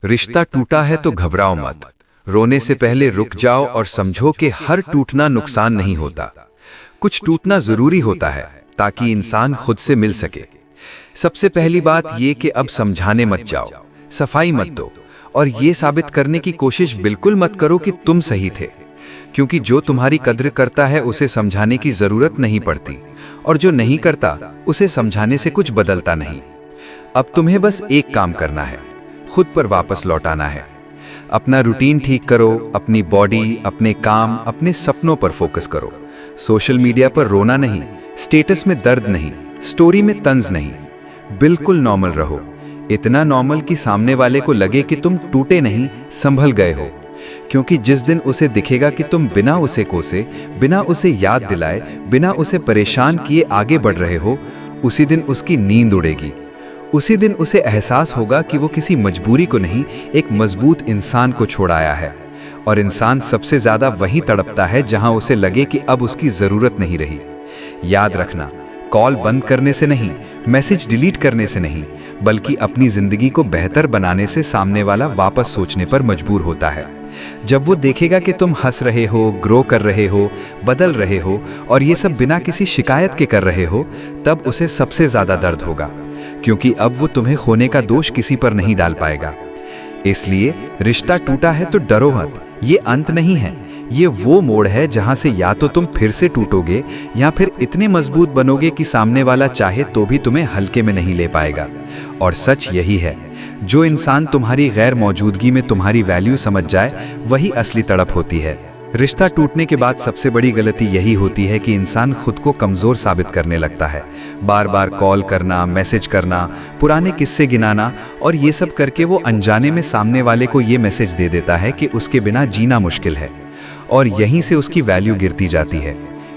रिश्ता टूटा है तो घबराओ मत। रोने से पहले रुक जाओ और समझो कि हर टूटना नुकसान नहीं होता। कुछ टूटना जरूरी होता है ताकि इंसान खुद से मिल सके। सबसे पहली बात ये कि अब समझाने मत जाओ, सफाई मत दो और ये साबित करने की कोशिश बिल्कुल मत करो कि तुम सही थे, क्योंकि जो तुम्हारी कद्र करता है उसे समझाने की जरूरत नहीं पड़ती और जो नहीं करता उसे समझाने से कुछ बदलता नहीं। अब तुम्हें बस एक काम करना है, खुद पर वापस लौटाना है। अपना रूटीन ठीक करो, अपनी बॉडी, अपने काम, अपने सपनों पर फोकस करो। सोशल मीडिया पर रोना नहीं, स्टेटस में दर्द नहीं, स्टोरी में तंज नहीं। बिल्कुल नॉर्मल रहो, इतना नॉर्मल कि सामने वाले को लगे कि तुम टूटे नहीं, संभल गए हो। क्योंकि जिस दिन उसे दिखेगा कि तुम बिना उसे कोसे, बिना उसे याद दिलाए, बिना उसे परेशान किए आगे बढ़ रहे हो, उसी दिन उसकी नींद उड़ेगी। उसी दिन उसे एहसास होगा कि वो किसी मजबूरी को नहीं, एक मजबूत इंसान को छोड़ आया है। और इंसान सबसे ज्यादा वहीं तड़पता है जहां उसे लगे कि अब उसकी जरूरत नहीं रही। याद रखना, कॉल बंद करने से नहीं, मैसेज डिलीट करने से नहीं, बल्कि अपनी जिंदगी को बेहतर बनाने से सामने वाला वापस सोचने पर मजबूर होता है। जब वो देखेगा कि तुम हंस रहे हो, ग्रो कर रहे हो, बदल रहे हो और ये सब बिना किसी शिकायत के कर रहे हो, तब उसे सबसे ज्यादा दर्द होगा, क्योंकि अब वो तुम्हें खोने का दोष किसी पर नहीं डाल पाएगा। इसलिए रिश्ता टूटा है तो डरो मत, ये अंत नहीं है, ये वो मोड़ है जहां से या तो तुम फिर से टूटोगे या फिर इतने मजबूत बनोगे कि सामने वाला चाहे तो भी तुम्हें हल्के में नहीं ले पाएगा। और सच यही है, जो इंसान तुम्हारी गैर मौजूदगी में तुम्हारी वैल्यू समझ जाए, वही असली तड़प होती है। रिश्ता टूटने के बाद सबसे बड़ी गलती यही होती है कि इंसान खुद को कमजोर साबित करने लगता है। बार बार कॉल करना, मैसेज करना, पुराने किस्से गिनाना और ये सब करके वो अनजाने में सामने वाले को ये मैसेज दे देता है कि उसके बिना जीना मुश्किल है, और यहीं से उसकी वैल्यू गिरती जाती है।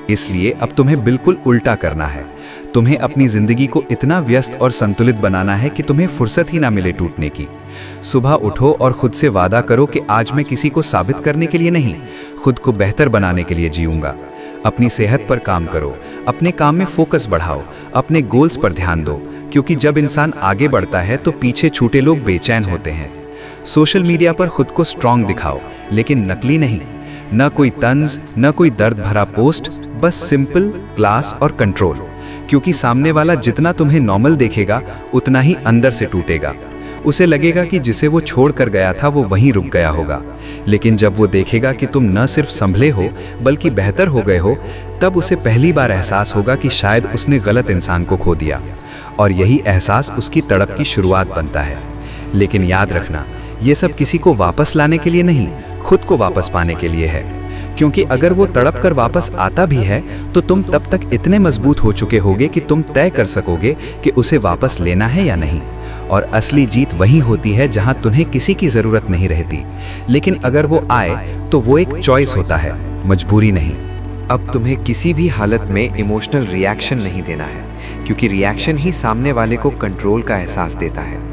इसलिए अब तुम्हें बिल्कुल उल्टा करना है। तुम्हें अपनी जिंदगी को इतना व्यस्त और संतुलित बनाना है कि तुम्हें फुर्सत ही ना मिले टूटने की। सुबह उठो और खुद से वादा करो कि आज मैं किसी को साबित करने के लिए नहीं, खुद को बेहतर बनाने के लिए जीऊंगा। अपनी सेहत पर काम करो, अपने काम में फोकस बढ़ाओ, अपने गोल्स पर ध्यान दो, क्योंकि जब इंसान आगे बढ़ता है तो पीछे छूटे लोग बेचैन होते हैं। सोशल मीडिया पर खुद को स्ट्रांग दिखाओ, लेकिन नकली नहीं। न कोई तंज, न कोई दर्द भरा पोस्ट, बस सिंपल, क्लास और कंट्रोल। क्योंकि सामने वाला जितना तुम्हें नॉर्मल देखेगा, उतना ही अंदर से टूटेगा। उसे लगेगा कि जिसे वो छोड़ कर गया था वो वहीं रुक गया होगा। लेकिन जब वो देखेगा कि तुम न सिर्फ संभले हो बल्कि बेहतर हो गए हो, तब उसे पहली बार एहसास होगा कि शायद उसने गलत इंसान को खो दिया। और यही एहसास उसकी तड़प की शुरुआत बनता है। लेकिन याद रखना, ये सब किसी को वापस लाने के लिए नहीं, खुद को वापस पाने के लिए है। क्योंकि अगर वो तड़प कर वापस आता भी है तो तुम तब तक इतने मजबूत हो चुके होगे कि तुम तय कर सकोगे कि उसे वापस लेना है या नहीं। और असली जीत वही होती है जहां तुम्हें किसी की जरूरत नहीं रहती। लेकिन अगर वो आए तो वो एक चॉइस होता है, मजबूरी नहीं। अब तुम्हें किसी भी हालत में इमोशनल रिएक्शन नहीं देना है, क्योंकि रिएक्शन ही सामने वाले को कंट्रोल का एहसास देता है।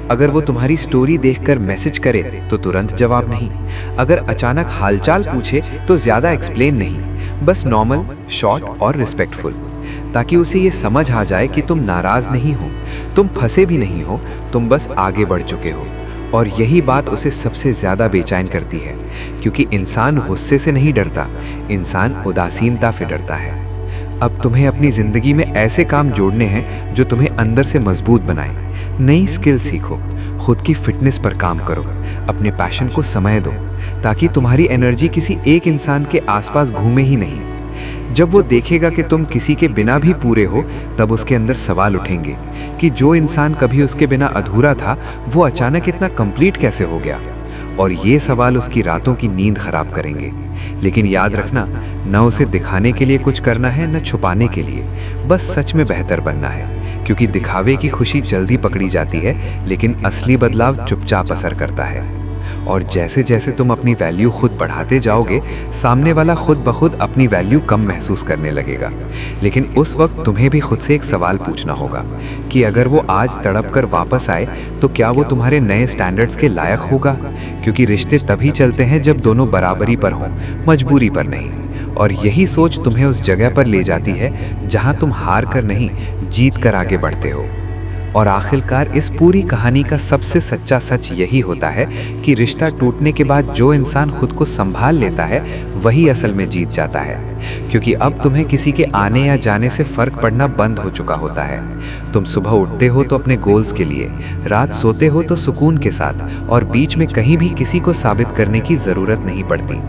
अगर वो तुम्हारी स्टोरी देखकर मैसेज करे तो तुरंत जवाब नहीं। अगर अचानक हालचाल पूछे तो ज्यादा एक्सप्लेन नहीं, बस नॉर्मल, शॉर्ट और रिस्पेक्टफुल, ताकि उसे ये समझ आ जाए कि तुम नाराज नहीं हो, तुम फंसे भी नहीं हो, तुम बस आगे बढ़ चुके हो। और यही बात उसे सबसे ज्यादा बेचैन करती है, क्योंकि इंसान गुस्से से नहीं डरता, इंसान उदासीनता से डरता है। अब तुम्हें अपनी जिंदगी में ऐसे काम जोड़ने हैं जो तुम्हें अंदर से मजबूत बनाए। नई स्किल सीखो, खुद की फिटनेस पर काम करो, अपने पैशन को समय दो, ताकि तुम्हारी एनर्जी किसी एक इंसान के आसपास घूमे ही नहीं। जब वो देखेगा कि तुम किसी के बिना भी पूरे हो, तब उसके अंदर सवाल उठेंगे कि जो इंसान कभी उसके बिना अधूरा था, वो अचानक इतना कंप्लीट कैसे हो गया। और ये सवाल उसकी रातों की नींद खराब करेंगे। लेकिन याद रखना, न उसे दिखाने के लिए कुछ करना है, न छुपाने के लिए, बस सच में बेहतर बनना है। क्योंकि दिखावे की खुशी जल्दी पकड़ी जाती है, लेकिन असली बदलाव चुपचाप असर करता है। और जैसे जैसे तुम अपनी वैल्यू खुद बढ़ाते जाओगे, सामने वाला खुद ब खुद अपनी वैल्यू कम महसूस करने लगेगा। लेकिन उस वक्त तुम्हें भी खुद से एक सवाल पूछना होगा कि अगर वो आज तड़प कर वापस आए तो क्या वो तुम्हारे नए स्टैंडर्ड्स के लायक होगा। क्योंकि रिश्ते तभी चलते हैं जब दोनों बराबरी पर हों, मजबूरी पर नहीं। और यही सोच तुम्हें उस जगह पर ले जाती है जहां तुम हार कर नहीं, जीत कर आगे बढ़ते हो। और आखिरकार इस पूरी कहानी का सबसे सच्चा सच यही होता है कि रिश्ता टूटने के बाद जो इंसान खुद को संभाल लेता है वही असल में जीत जाता है, क्योंकि अब तुम्हें किसी के आने या जाने से फर्क पड़ना बंद हो चुका होता है। तुम सुबह उठते हो तो अपने गोल्स के लिए, रात सोते हो तो सुकून के साथ, और बीच में कहीं भी किसी को साबित करने की ज़रूरत नहीं पड़ती।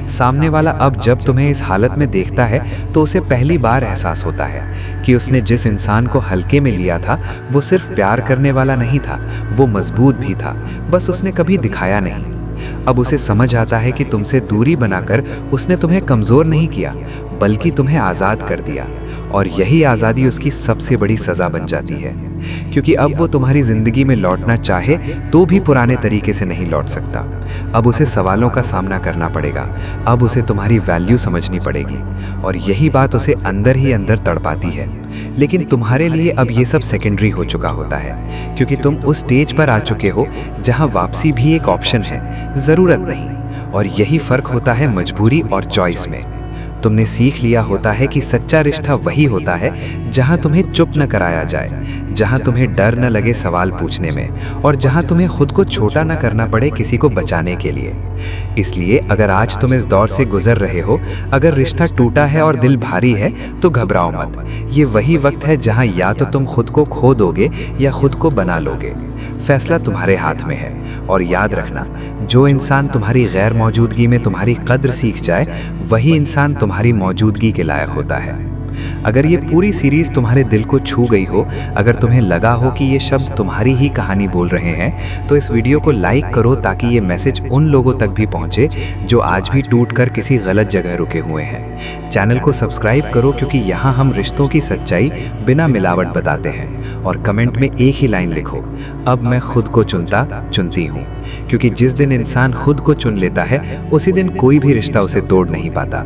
सामने वाला अब जब तुम्हें इस हालत में देखता है तो उसे पहली बार एहसास होता है कि उसने जिस इंसान को हल्के में लिया था वो सिर्फ प्यार करने वाला नहीं था, वो मजबूत भी था, बस उसने कभी दिखाया नहीं। अब उसे समझ आता है कि तुमसे दूरी बनाकर उसने तुम्हें कमज़ोर नहीं किया बल्कि तुम्हें आज़ाद कर दिया, और यही आज़ादी उसकी सबसे बड़ी सज़ा बन जाती है, क्योंकि अब वो तुम्हारी ज़िंदगी में लौटना चाहे तो भी पुराने तरीके से नहीं लौट सकता। अब उसे सवालों का सामना करना पड़ेगा, अब उसे तुम्हारी वैल्यू समझनी पड़ेगी, और यही बात उसे अंदर ही अंदर तड़पाती है। लेकिन तुम्हारे लिए अब ये सब सेकेंडरी हो चुका होता है, क्योंकि तुम उस स्टेज पर आ चुके हो जहाँ वापसी भी एक ऑप्शन है, ज़रूरत नहीं। और यही फ़र्क होता है मजबूरी और चॉइस में। तुमने सीख लिया होता है कि सच्चा रिश्ता वही होता है जहां तुम्हें चुप न कराया जाए, जहां तुम्हें डर न लगे सवाल पूछने में, और जहां तुम्हें खुद को छोटा न करना पड़े किसी को बचाने के लिए। इसलिए अगर आज तुम इस दौर से गुजर रहे हो, अगर रिश्ता टूटा है और दिल भारी है, तो घबराओ मत। ये वही वक्त है जहां या तो तुम खुद को खो दोगे या खुद को बना लोगे। फैसला तुम्हारे हाथ में है, और याद रखना, जो इंसान तुम्हारी गैर मौजूदगी में तुम्हारी कद्र सीख जाए वही इंसान तुम्हारी मौजूदगी के लायक होता है। अगर ये पूरी सीरीज़ तुम्हारे दिल को छू गई हो, अगर तुम्हें लगा हो कि ये शब्द तुम्हारी ही कहानी बोल रहे हैं, तो इस वीडियो को लाइक करो ताकि ये मैसेज उन लोगों तक भी पहुंचे जो आज भी टूटकर किसी गलत जगह रुके हुए हैं। चैनल को सब्सक्राइब करो, क्योंकि यहाँ हम रिश्तों की सच्चाई बिना मिलावट बताते हैं। और कमेंट में एक ही लाइन लिखो, अब मैं खुद को चुनती हूँ, क्योंकि जिस दिन इंसान खुद को चुन लेता है उसी दिन कोई भी रिश्ता उसे तोड़ नहीं पाता।